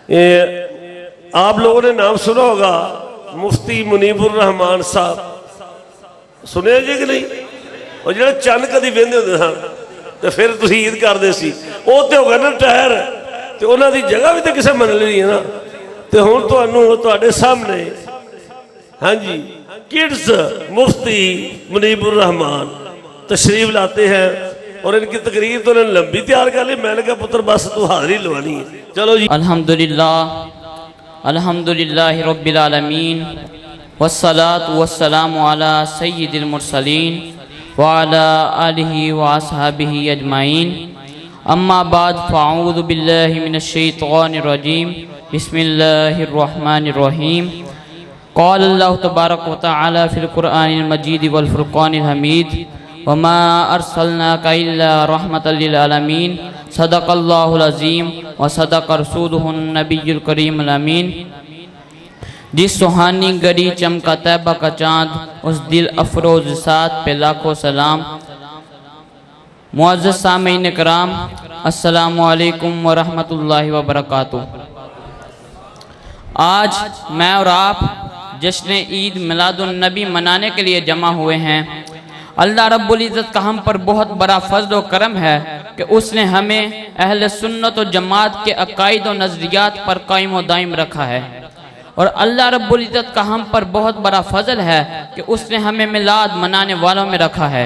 आप लोगों ने नाम सुना होगा मुफ्ती मुनीबुर रहमान साहब, सुने जी कि नहीं? और जो चंद कदी वेंदे होंदे सन तो फिर तुसीं ईद करदे सी, वो तो हो गए ना टायर, तो उन्हां दी जगह भी तो किसे मन ली है ना। तो हुण तुहानूं तुहाडे सामने हाँ जी किड्स मुफ्ती मुनीबुर रहमान तशरीफ लाते हैं और इनकी तकरीर तो उन्होंने लंबी तैयार कर ली। मैंने कहा पुत्र बस तू हाजिरी लवानी है। चलो जी। अल्हम्दुलिल्लाह रब्बिल आलमीन वस्सलातु वस्सलामु अला सय्यिदिल मुरसलीन व अला आलिहि व अस्हाबिहि अजमाइन। अम्मा बाद फ़अऊज़ु बिल्लाहि मिनश शैतानिर रजीम। बिस्मिल्लाहिर रहमानिर रहीम। क़ाल अल्लाहु तबारक व तआला फ़िल क़ुरआनिल मजीद वल फ़ुरक़ानिल हमीद वमा अर्सलनाका इल्ला रहमतल लिल आलमीन। सदक़ल्लाहुल अज़ीम व सदक़ रसूलुहुन नबियुल करीमुल अमीन। जिस सुहानी गरी चमका तैबा का चाँद, उस दिल अफरोज साथ पे लाखों सलाम। मुअज़्ज़ज़ सामीन कराम, अस्सलामु अलैकुम व रहमतुल्लाहि व बरकातुहू। आज मैं और आप जश्न ईद मिलादुन नबी मनाने के लिए जमा हुए हैं। अल्लाह रब्बुल इज़्ज़त का हम पर बहुत बड़ा फज़्ल व करम है कि उसने हमें अहले सुन्नत व जमात के अकायद व नज़रियात पर कायम व दायम रखा है। और अल्लाह रब्बुल इज़्ज़त का हम पर बहुत बड़ा फज़ल है कि उसने हमें मिलाद मनाने वालों में रखा है।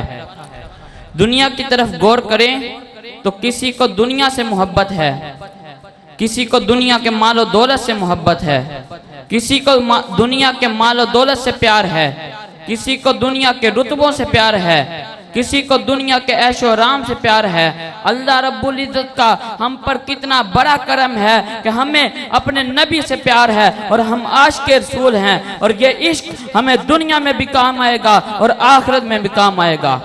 दुनिया की तरफ गौर करें तो किसी को दुनिया से मोहब्बत है, किसी को दुनिया के माल और दौलत से मोहब्बत है, किसी को दुनिया के माल और दौलत से प्यार है, किसी को दुनिया के रुतबों से प्यार है, किसी को दुनिया के ऐशो आराम से प्यार है। अल्लाह रब्बुल इज़्ज़त का हम पर कितना बड़ा करम है कि हमें अपने नबी से प्यार है और हम आशिक़े रसूल हैं। और ये इश्क हमें दुनिया में भी काम आएगा और आखिरत में भी काम आएगा।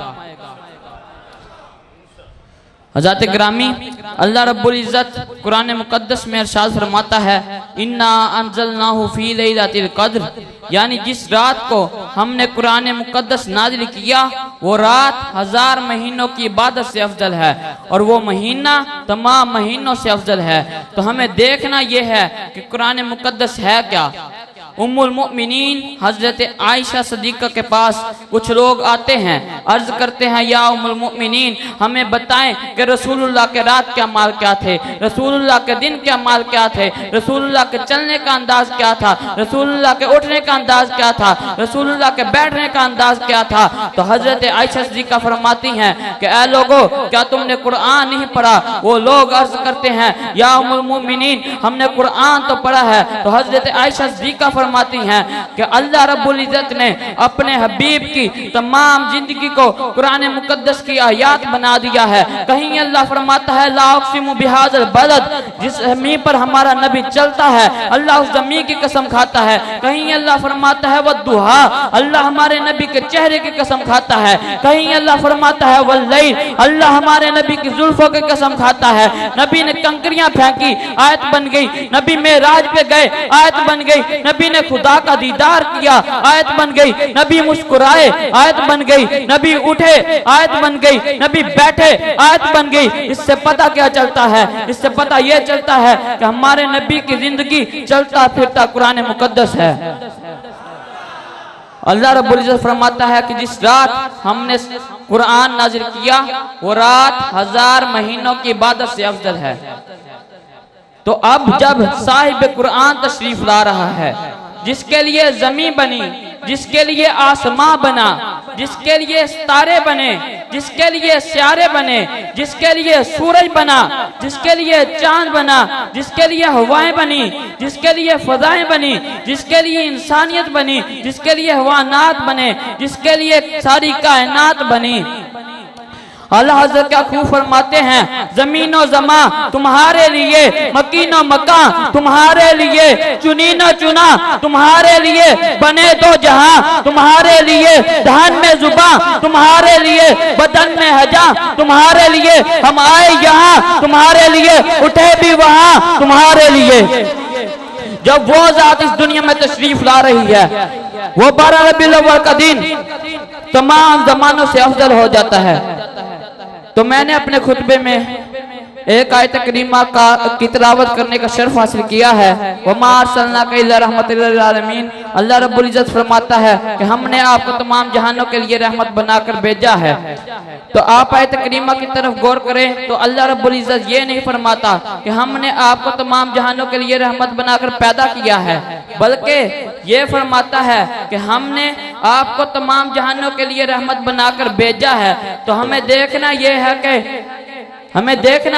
हज़रत ग्रामी अल्लाह रब्बुल इज़्ज़त कुरान मुक़द्दस में इरशाद फरमाता है, इन्ना अंज़लनाहु फ़ी लैलतिल क़द्र, यानी जिस रात को हमने कुरान मुक़द्दस नाज़िल किया वो रात 1000 महीनों की इबादत से अफजल है और वो महीना तमाम महीनों से अफजल है। तो हमें देखना ये है कि कुरान मुक़द्दस है क्या। उम्मुल मोमिनीन हज़रत आयशा सदीक़ा के पास कुछ लोग आते हैं, अर्ज करते हैं, या उम्मुल मोमिनीन हमें बताएं कि रसूलुल्लाह के रात क्या माल क्या थे, रसूलुल्लाह के दिन क्या माल क्या थे, रसूलुल्लाह के चलने का अंदाज क्या था, रसूलुल्लाह के उठने का अंदाज क्या था, रसूलुल्लाह के बैठने का अंदाज क्या था। तो हज़रत आयशा सदीक़ा फरमाती हैं कि ऐ लोगों, क्या तुमने कुरान नहीं पढ़ा? वो लोग अर्ज करते हैं, या उम्मुल मोमिनीन हमने कुरान तो पढ़ा है। तो हज़रत आयशा सदीक़ा फरमाती हैं कि अल्लाह रब्बुल इज़्ज़त ने अपने हबीब की तमाम जिंदगी को कुरान मुक़द्दस की आयात बना दिया है। कहीं अल्लाह फरमाता है, ला उक़सिमु बिहाज़िल बलद, जिस ज़मीन पर हमारा नबी चलता है अल्लाह उस ज़मीन की कसम खाता है। कहीं अल्लाह फरमाता है वद्दुहा, अल्लाह हमारे नबी के चेहरे की कसम खाता है। कहीं अल्लाह फरमाता है वल्लैल, अल्लाह हमारे नबी की जुल्फों की कसम खाता है। नबी ने कंकरियां फेंकी, आयत बन गई। नबी मेराज पे गए, आयत बन गई। नबी ने खुदा का दीदार किया, आयत बन गई। नबी मुस्कुराए, आयत बन गई। नबी उठे, आयत बन गई। नबी बैठे, आयत बन गई। इससे पता क्या चलता है? इससे पता यह चलता है कि हमारे नबी की जिंदगी चलता फिरता कुरान मुक़द्दस है। अल्लाह रब्बुल इज़्ज़त फरमाता है कि जिस रात हमने कुरान नाज़िल किया वो रात 1000 महीनों की इबादत से अफजल है। तो अब जब साहिब कुरान तशरीफ ला रहा है, जिसके लिए जमीन बनी, जिसके लिए आसमां बना, जिसके लिए सितारे बने, जिसके लिए सियारे बने, जिसके लिए सूरज बना, जिसके लिए चांद बना, जिसके लिए हवाएं बनी, जिसके लिए फजाएं बनी, जिसके लिए इंसानियत बनी, जिसके लिए हवानात बने, जिसके लिए सारी कायनात बनी। अल्लाह हज़रत क्या खूब फरमाते हैं, ज़मीनो ज़मा तुम्हारे लिए, मकीनो मकान तुम्हारे लिए, चुनीनो चुना तुम्हारे लिए, बने दो जहां तुम्हारे लिए, धान में जुबां तुम्हारे लिए, बदन में हजा तुम्हारे लिए, हम आए यहाँ तुम्हारे लिए, उठे भी वहाँ तुम्हारे लिए। जब वो ज़ात इस दुनिया में तशरीफ ला रही है, वो 12 रबीउल अव्वल का दिन तमाम जमानों से अफजल हो जाता है। तो मैंने अपने खुतबे में एक आयत करीमा की तिलावत करने का शर्फ हासिल किया है। वमा अरसलनाका इल्ला रहमतल लिल आलमीन। अल्लाह रब्बुल इज्जत फरमाता है कि हमने आपको तमाम जहानों के लिए रहमत बनाकर भेजा है। तो आप आयत करीमा की तरफ गौर करें तो अल्लाह रब्बुल इज्जत ये नहीं फरमाता कि हमने आपको तमाम जहानों के लिए रहमत बनाकर पैदा किया है, बल्कि ये फरमाता है कि हमने आपको तमाम जहानों के लिए रहमत बनाकर भेजा है। तो हमें देखना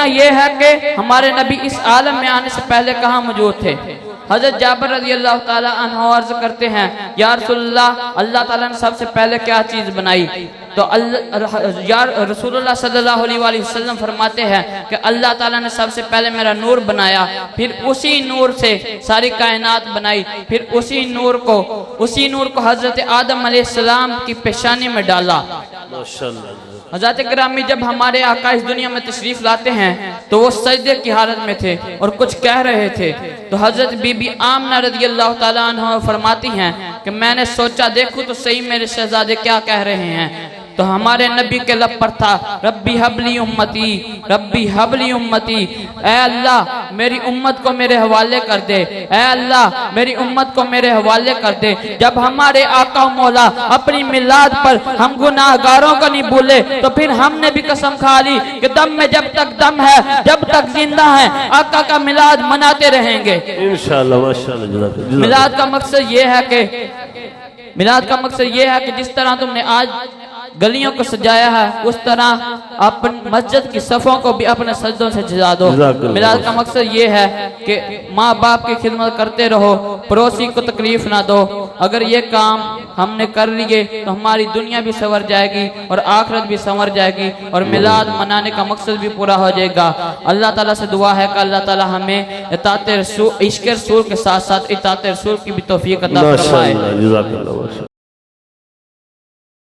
यह है कि हमारे नबी इस आलम में आने से पहले कहाँ मौजूद थे। हजरत जाबिर रज़ी अल्लाह ताला अन्हु अर्ज करते हैं, या रसूलल्लाह, अल्लाह ताला ने सबसे पहले क्या चीज बनाई? तो रसूलुल्लाह सल्लल्लाहु अलैहि वसल्लम फरमाते हैं कि अल्लाह ताला ने सबसे पहले मेरा नूर बनाया, फिर उसी नूर से सारी कायनात बनाई, फिर उसी नूर को हजरत आदम अलैहिस्सलाम की पेशानी में डाला। हज़रत गिरामी जब हमारे आका इस दुनिया में तशरीफ लाते हैं तो वो सजदे की हालत में थे और कुछ कह रहे थे। तो हजरत बीबी आमना रज़ी अल्लाह ताला अन्हा फरमाती हैं कि मैंने सोचा देखूं तो सही मेरे शहजादे क्या कह रहे हैं। तो हमारे नबी के लब पर था, रब्बी हबली उम्मती, रब्बी हबली उम्मती। ऐ अल्लाह मेरी उम्मत को मेरे हवाले कर दे, ऐ अल्लाह मेरी उम्मत को मेरे हवाले कर दे। जब हमारे आका मौला अपनी मिलाद पर हम गुनाहगारों को नहीं भूले तो फिर हमने भी कसम खा ली कि दम में जब तक दम है, जब तक जिंदा है, आका का मिलाद मनाते रहेंगे इंशाअल्लाह। माशाअल्लाह। मिलाद का मकसद ये है कि जिस तरह तुमने आज गलियों को सजाया है उस तरह अपन मस्जिद की सफ़ों को भी अपने सजदों से सजा दो। मिलाद का मकसद ये है कि माँ बाप की खिदमत करते रहो, पड़ोसी को तकलीफ ना दो। अगर ये काम हमने कर लिए तो हमारी दुनिया भी संवर जाएगी और आखिरत भी संवर जाएगी और मिलाद मनाने का मकसद भी पूरा हो जाएगा। अल्लाह ताला से दुआ है कि अल्लाह ताला हमें इताअत रसूल, इश्क़ रसूल के साथ साथ इताअत रसूल की भी तौफीक अता फरमाए।